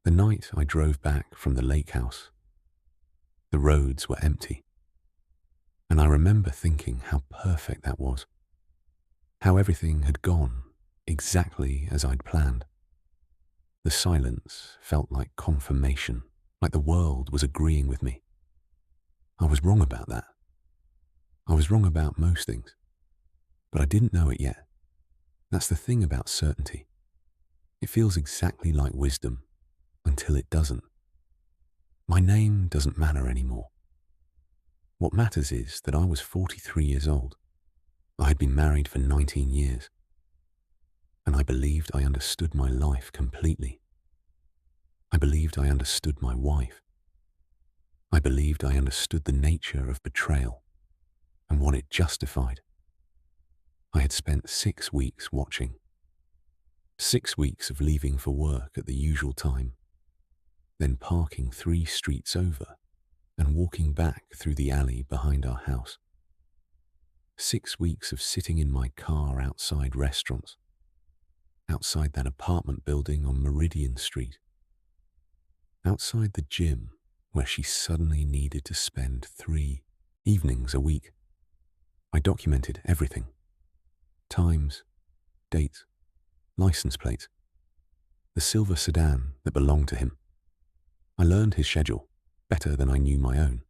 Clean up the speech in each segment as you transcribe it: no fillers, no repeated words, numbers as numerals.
The night I drove back from the lake house, the roads were empty, and I remember thinking how perfect that was, how everything had gone exactly as I'd planned. The silence felt like confirmation, like the world was agreeing with me. I was wrong about that. I was wrong about most things, but I didn't know it yet. That's the thing about certainty. It feels exactly like wisdom until it doesn't. My name doesn't matter anymore. What matters is that I was 43 years old. I had been married for 19 years, and I believed I understood my life completely. I believed I understood my wife. I believed I understood the nature of betrayal and what it justified. I had spent 6 weeks watching. 6 weeks of leaving for work at the usual time, then parking 3 streets over and walking back through the alley behind our house. 6 weeks of sitting in my car outside restaurants, outside that apartment building on Meridian Street, outside the gym where she suddenly needed to spend 3 evenings a week. I documented everything. Times, dates, license plates, the silver sedan that belonged to him. I learned his schedule better than I knew my own.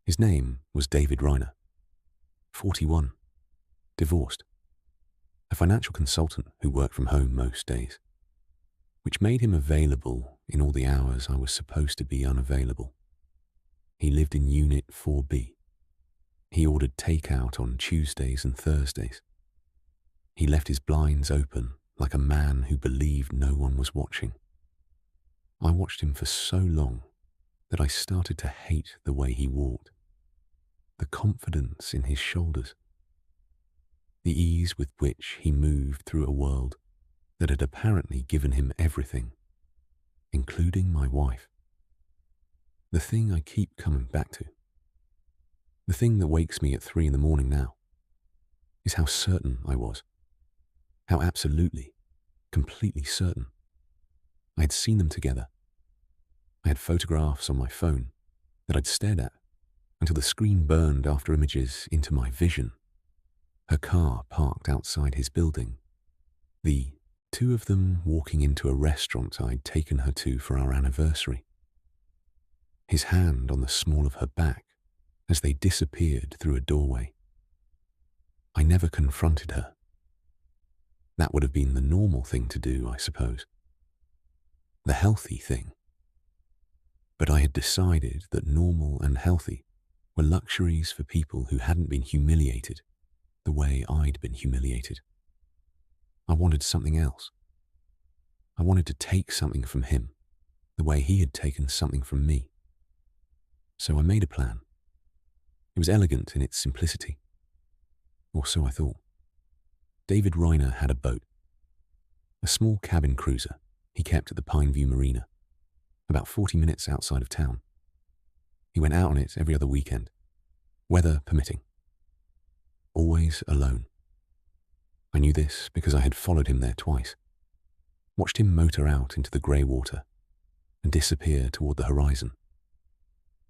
His name was David Reiner, 41, divorced, a financial consultant who worked from home most days, which made him available in all the hours I was supposed to be unavailable. He lived in Unit 4B. He ordered takeout on Tuesdays and Thursdays. He left his blinds open like a man who believed no one was watching. I watched him for so long that I started to hate the way he walked, the confidence in his shoulders, the ease with which he moved through a world that had apparently given him everything, including my wife. The thing I keep coming back to, the thing that wakes me at 3 in the morning now, is how certain I was, how absolutely, completely certain. I had seen them together. I had photographs on my phone that I'd stared at until the screen burned after images into my vision. Her car parked outside his building. The 2 of them walking into a restaurant I'd taken her to for our anniversary. His hand on the small of her back as they disappeared through a doorway. I never confronted her. That would have been the normal thing to do, I suppose. The healthy thing. But I had decided that normal and healthy were luxuries for people who hadn't been humiliated the way I'd been humiliated. I wanted something else. I wanted to take something from him the way he had taken something from me. So I made a plan. It was elegant in its simplicity. Or so I thought. David Reiner had a boat, a small cabin cruiser he kept at the Pineview Marina, about 40 minutes outside of town. He went out on it every other weekend, weather permitting. Always alone. I knew this because I had followed him there twice, watched him motor out into the grey water and disappear toward the horizon.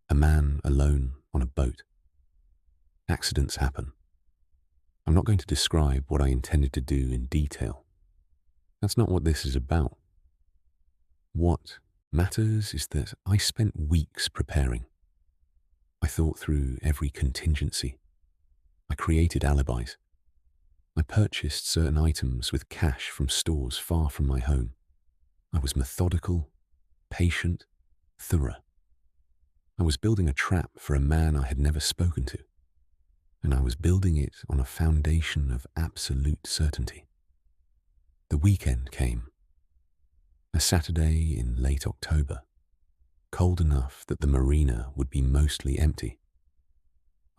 A man alone on a boat. Accidents happen. I'm not going to describe what I intended to do in detail. That's not what this is about. What matters is that I spent weeks preparing. I thought through every contingency. I created alibis. I purchased certain items with cash from stores far from my home. I was methodical, patient, thorough. I was building a trap for a man I had never spoken to, and I was building it on a foundation of absolute certainty. The weekend came. A Saturday in late October, cold enough that the marina would be mostly empty.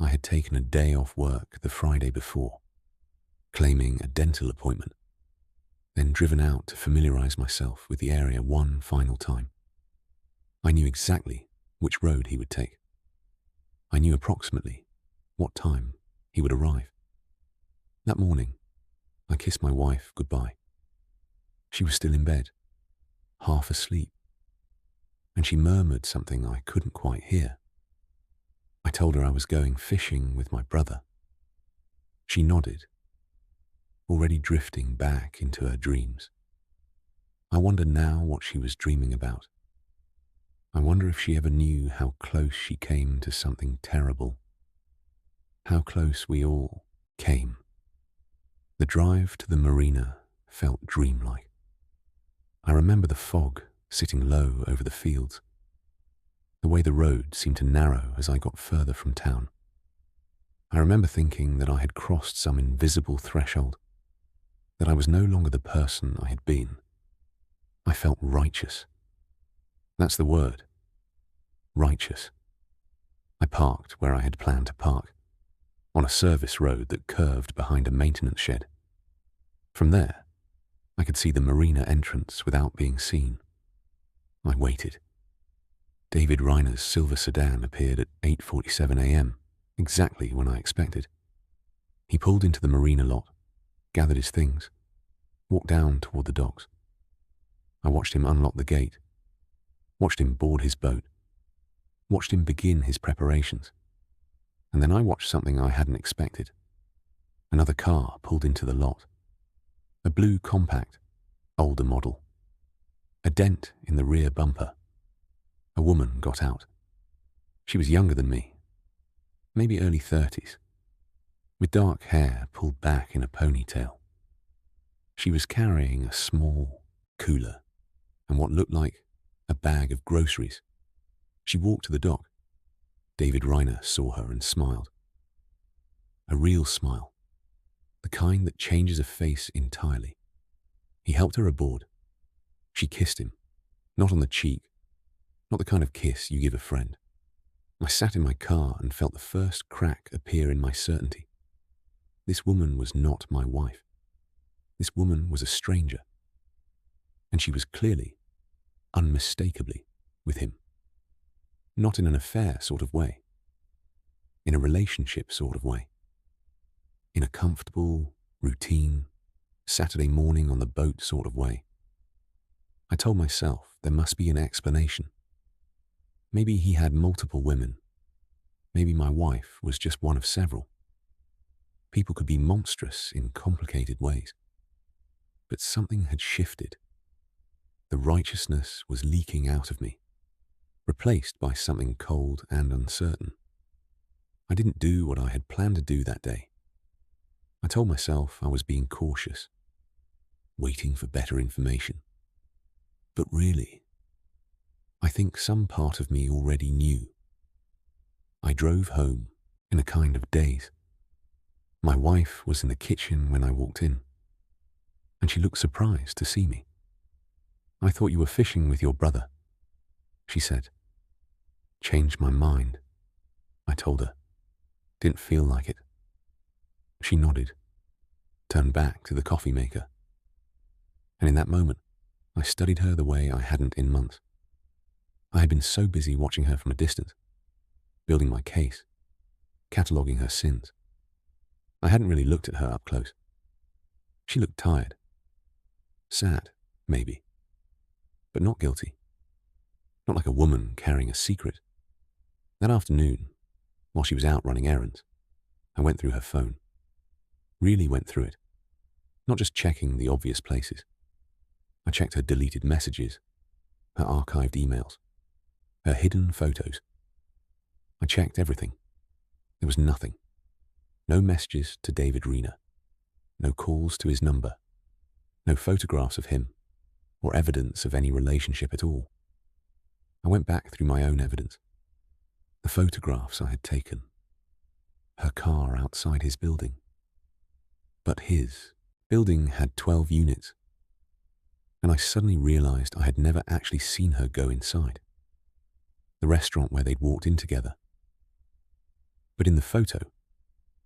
I had taken a day off work the Friday before, claiming a dental appointment, then driven out to familiarize myself with the area one final time. I knew exactly which road he would take. I knew approximately what time he would arrive. That morning, I kissed my wife goodbye. She was still in bed, half asleep, and she murmured something I couldn't quite hear. I told her I was going fishing with my brother. She nodded, already drifting back into her dreams. I wonder now what she was dreaming about. I wonder if she ever knew how close she came to something terrible. How close we all came. The drive to the marina felt dreamlike. I remember the fog sitting low over the fields, the way the road seemed to narrow as I got further from town. I remember thinking that I had crossed some invisible threshold, that I was no longer the person I had been. I felt righteous. That's the word. Righteous. I parked where I had planned to park, on a service road that curved behind a maintenance shed. From there, I could see the marina entrance without being seen. I waited. David Reiner's silver sedan appeared at 8:47 a.m., exactly when I expected. He pulled into the marina lot, gathered his things, walked down toward the docks. I watched him unlock the gate, watched him board his boat, watched him begin his preparations, and then I watched something I hadn't expected. Another car pulled into the lot. A blue compact, older model. A dent in the rear bumper. A woman got out. She was younger than me, maybe early 30s, with dark hair pulled back in a ponytail. She was carrying a small cooler and what looked like a bag of groceries. She walked to the dock. David Reiner saw her and smiled. A real smile, the kind that changes a face entirely. He helped her aboard. She kissed him, not on the cheek, not the kind of kiss you give a friend. I sat in my car and felt the first crack appear in my certainty. This woman was not my wife. This woman was a stranger. And she was clearly, unmistakably, with him. Not in an affair sort of way. In a relationship sort of way. In a comfortable, routine, Saturday morning on the boat sort of way. I told myself there must be an explanation. Maybe he had multiple women. Maybe my wife was just one of several. People could be monstrous in complicated ways. But something had shifted. The righteousness was leaking out of me, replaced by something cold and uncertain. I didn't do what I had planned to do that day. I told myself I was being cautious, waiting for better information. But really, I think some part of me already knew. I drove home in a kind of daze. My wife was in the kitchen when I walked in, and she looked surprised to see me. "I thought you were fishing with your brother," she said. "Changed my mind," I told her. "Didn't feel like it." She nodded, turned back to the coffee maker. And in that moment, I studied her the way I hadn't in months. I had been so busy watching her from a distance, building my case, cataloguing her sins. I hadn't really looked at her up close. She looked tired. Sad, maybe. But not guilty. Not like a woman carrying a secret. That afternoon, while she was out running errands, I went through her phone. Really went through it. Not just checking the obvious places. I checked her deleted messages, her archived emails, her hidden photos. I checked everything. There was nothing. No messages to David Reiner. No calls to his number. No photographs of him, or evidence of any relationship at all. I went back through my own evidence. The photographs I had taken. Her car outside his building. But his building had 12 units. And I suddenly realized I had never actually seen her go inside. The restaurant where they'd walked in together. But in the photo,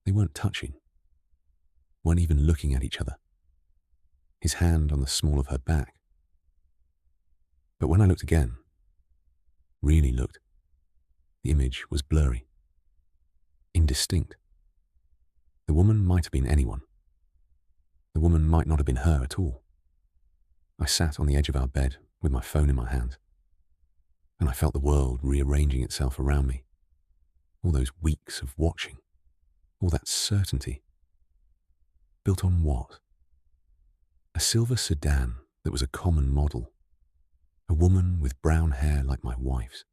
they weren't touching. Weren't even looking at each other. His hand on the small of her back. But when I looked again, really looked, the image was blurry. Indistinct. The woman might have been anyone. The woman might not have been her at all. I sat on the edge of our bed with my phone in my hands. and I felt the world rearranging itself around me. All those weeks of watching, all that certainty. Built on what? A silver sedan that was a common model. A woman with brown hair like my wife's.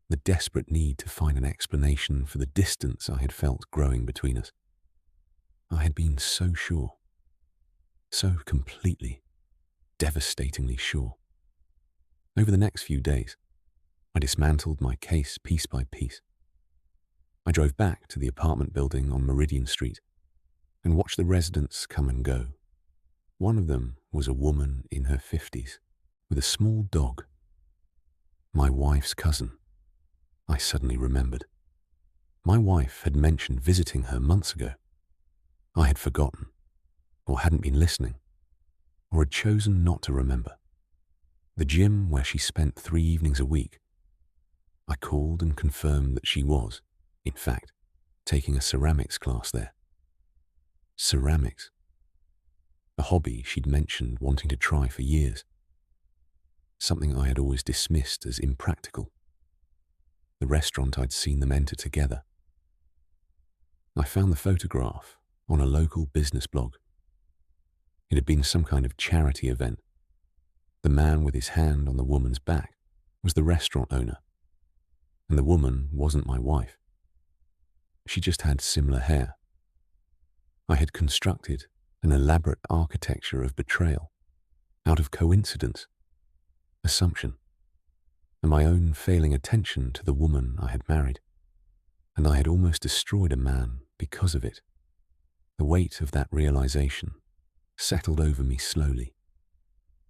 The desperate need to find an explanation for the distance I had felt growing between us. I had been so sure. So completely, devastatingly sure. Over the next few days, I dismantled my case piece by piece. I drove back to the apartment building on Meridian Street and watched the residents come and go. One of them was a woman in her 50s with a small dog. My wife's cousin, I suddenly remembered. My wife had mentioned visiting her months ago. I had forgotten, or hadn't been listening, or had chosen not to remember. The gym where she spent 3 evenings a week. I called and confirmed that she was, in fact, taking a ceramics class there. Ceramics. A hobby she'd mentioned wanting to try for years. Something I had always dismissed as impractical. The restaurant I'd seen them enter together. I found the photograph on a local business blog. It had been some kind of charity event. The man with his hand on the woman's back was the restaurant owner, and the woman wasn't my wife. She just had similar hair. I had constructed an elaborate architecture of betrayal out of coincidence, assumption, and my own failing attention to the woman I had married, and I had almost destroyed a man because of it. The weight of that realization settled over me slowly,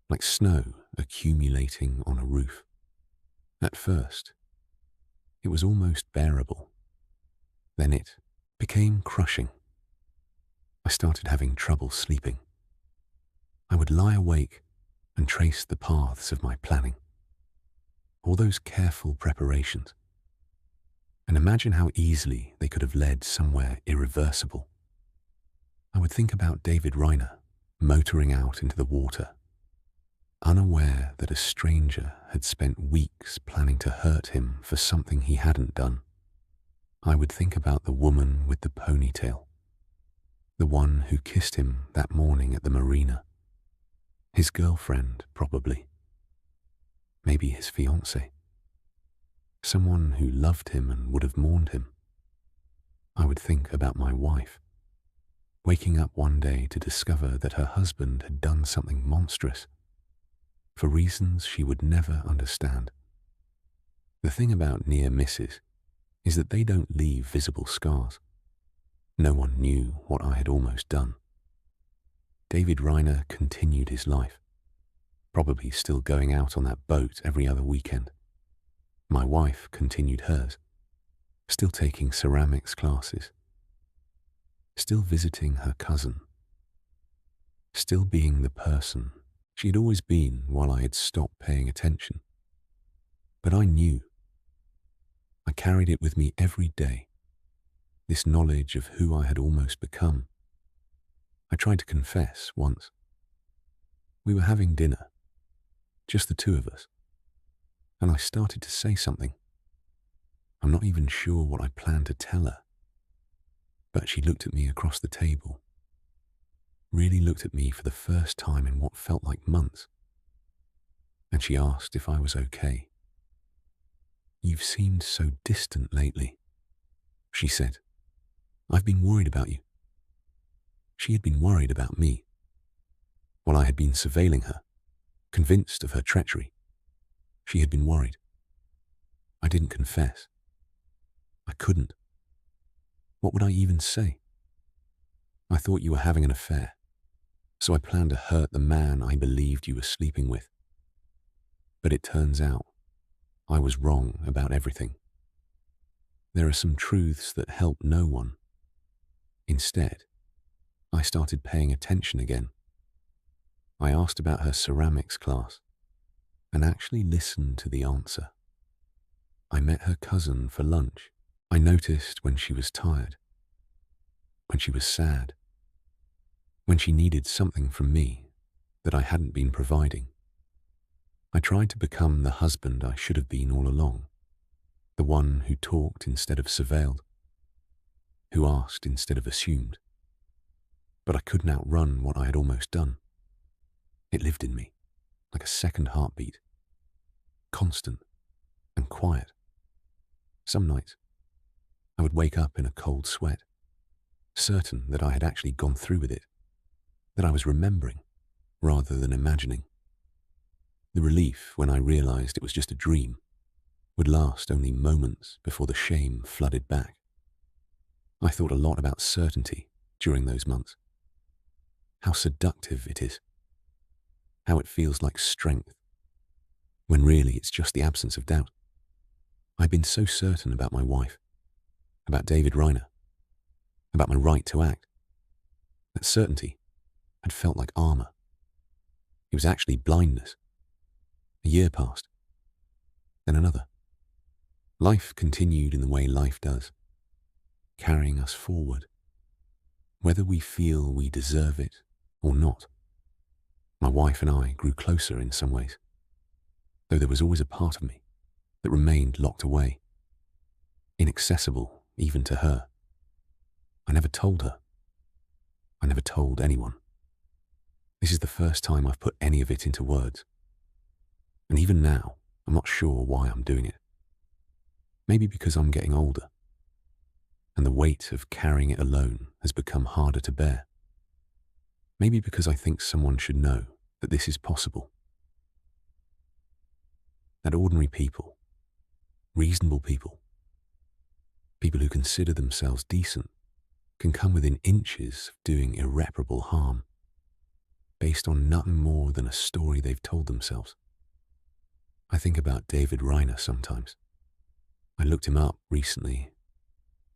like snow accumulating on a roof. At first, it was almost bearable. Then it became crushing. I started having trouble sleeping. I would lie awake and trace the paths of my planning. All those careful preparations. And imagine how easily they could have led somewhere irreversible. I would think about David Reiner motoring out into the water, unaware that a stranger had spent weeks planning to hurt him for something he hadn't done. I would think about the woman with the ponytail, the one who kissed him that morning at the marina. His girlfriend, probably. Maybe his fiancée. Someone who loved him and would have mourned him. I would think about my wife, waking up one day to discover that her husband had done something monstrous, for reasons she would never understand. The thing about near misses is that they don't leave visible scars. No one knew what I had almost done. David Reiner continued his life, probably still going out on that boat every other weekend. My wife continued hers, still taking ceramics classes, still visiting her cousin, still being the person she had always been while I had stopped paying attention. But I knew. I carried it with me every day, this knowledge of who I had almost become. I tried to confess once. We were having dinner, just the two of us, and I started to say something. I'm not even sure what I planned to tell her, but she looked at me across the table, really looked at me for the first time in what felt like months, and she asked if I was okay. You've seemed so distant lately, she said. I've been worried about you. She had been worried about me. While I had been surveilling her, convinced of her treachery, she had been worried. I didn't confess. I couldn't. What would I even say? I thought you were having an affair, so I planned to hurt the man I believed you were sleeping with. But it turns out I was wrong about everything. There are some truths that help no one. Instead, I started paying attention again. I asked about her ceramics class and actually listened to the answer. I met her cousin for lunch. I noticed when she was tired, when she was sad, when she needed something from me that I hadn't been providing. I tried to become the husband I should have been all along, the one who talked instead of surveilled, who asked instead of assumed. But I couldn't outrun what I had almost done. It lived in me, like a second heartbeat, constant and quiet. Some nights, I would wake up in a cold sweat, certain that I had actually gone through with it, that I was remembering rather than imagining. The relief when I realized it was just a dream would last only moments before the shame flooded back. I thought a lot about certainty during those months. How seductive it is. How it feels like strength, when really it's just the absence of doubt. I'd been so certain about my wife, about David Reiner, about my right to act. That certainty had felt like armor. It was actually blindness. A year passed, then another. Life continued in the way life does, carrying us forward, whether we feel we deserve it or not. My wife and I grew closer in some ways, though there was always a part of me that remained locked away, inaccessible even to her. I never told her. I never told anyone. This is the first time I've put any of it into words. And even now, I'm not sure why I'm doing it. Maybe because I'm getting older, and the weight of carrying it alone has become harder to bear. Maybe because I think someone should know that this is possible. That ordinary people, reasonable people, people who consider themselves decent, can come within inches of doing irreparable harm, based on nothing more than a story they've told themselves. I think about David Reiner sometimes. I looked him up recently,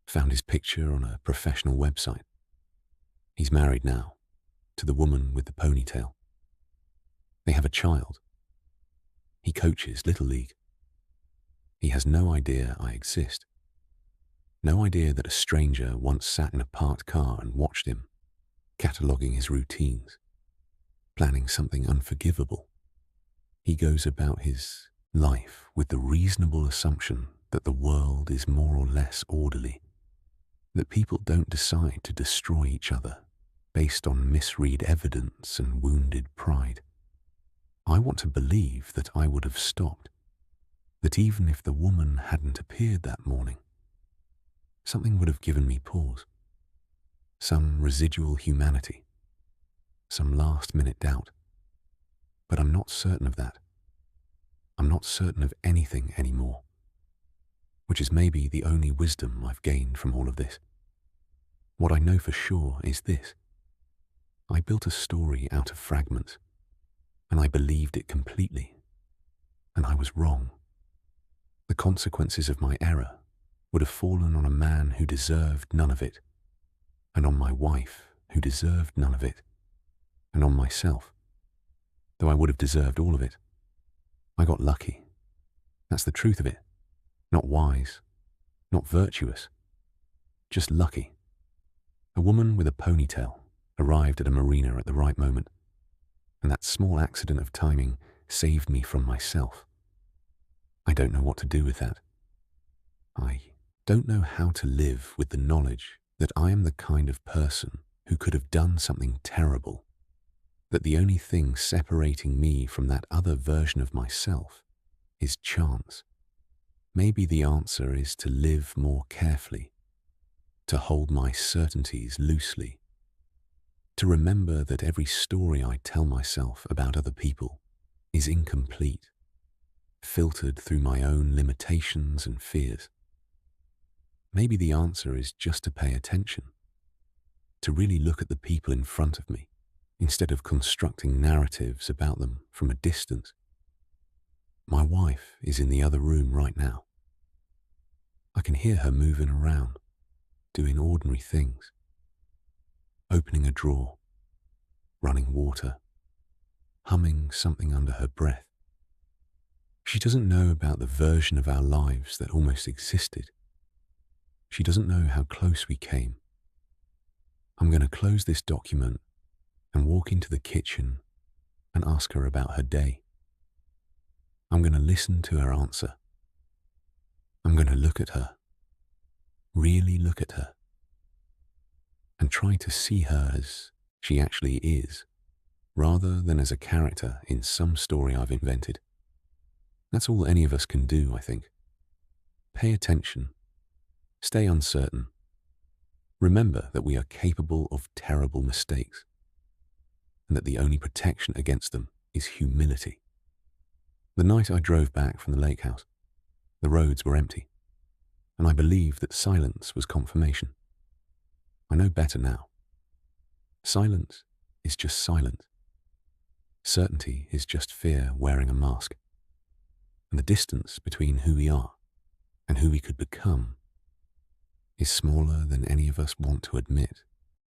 found his picture on a professional website. He's married now, to the woman with the ponytail. They have a child. He coaches Little League. He has no idea I exist. No idea that a stranger once sat in a parked car and watched him, cataloguing his routines, planning something unforgivable. He goes about his life with the reasonable assumption that the world is more or less orderly, that people don't decide to destroy each other based on misread evidence and wounded pride. I want to believe that I would have stopped, that even if the woman hadn't appeared that morning, something would have given me pause, some residual humanity, some last-minute doubt. But I'm not certain of that. I'm not certain of anything anymore, which is maybe the only wisdom I've gained from all of this. What I know for sure is this. I built a story out of fragments, and I believed it completely, and I was wrong. The consequences of my error would have fallen on a man who deserved none of it, and on my wife who deserved none of it, and on myself, though I would have deserved all of it. I got lucky. That's the truth of it. Not wise, not virtuous, just lucky. A woman with a ponytail arrived at a marina at the right moment, and that small accident of timing saved me from myself. I don't know what to do with that. I don't know how to live with the knowledge that I am the kind of person who could have done something terrible, that the only thing separating me from that other version of myself is chance. Maybe the answer is to live more carefully, to hold my certainties loosely, to remember that every story I tell myself about other people is incomplete, filtered through my own limitations and fears. Maybe the answer is just to pay attention, to really look at the people in front of me, instead of constructing narratives about them from a distance. My wife is in the other room right now. I can hear her moving around, doing ordinary things, opening a drawer, running water, humming something under her breath. She doesn't know about the version of our lives that almost existed. She doesn't know how close we came. I'm going to close this document and walk into the kitchen and ask her about her day. I'm going to listen to her answer. I'm going to look at her, really look at her, and try to see her as she actually is, rather than as a character in some story I've invented. That's all any of us can do, I think. Pay attention. Stay uncertain. Remember that we are capable of terrible mistakes, and that the only protection against them is humility. The night I drove back from the lake house, the roads were empty, and I believed that silence was confirmation. I know better now. Silence is just silence. Certainty is just fear wearing a mask. And the distance between who we are and who we could become is smaller than any of us want to admit.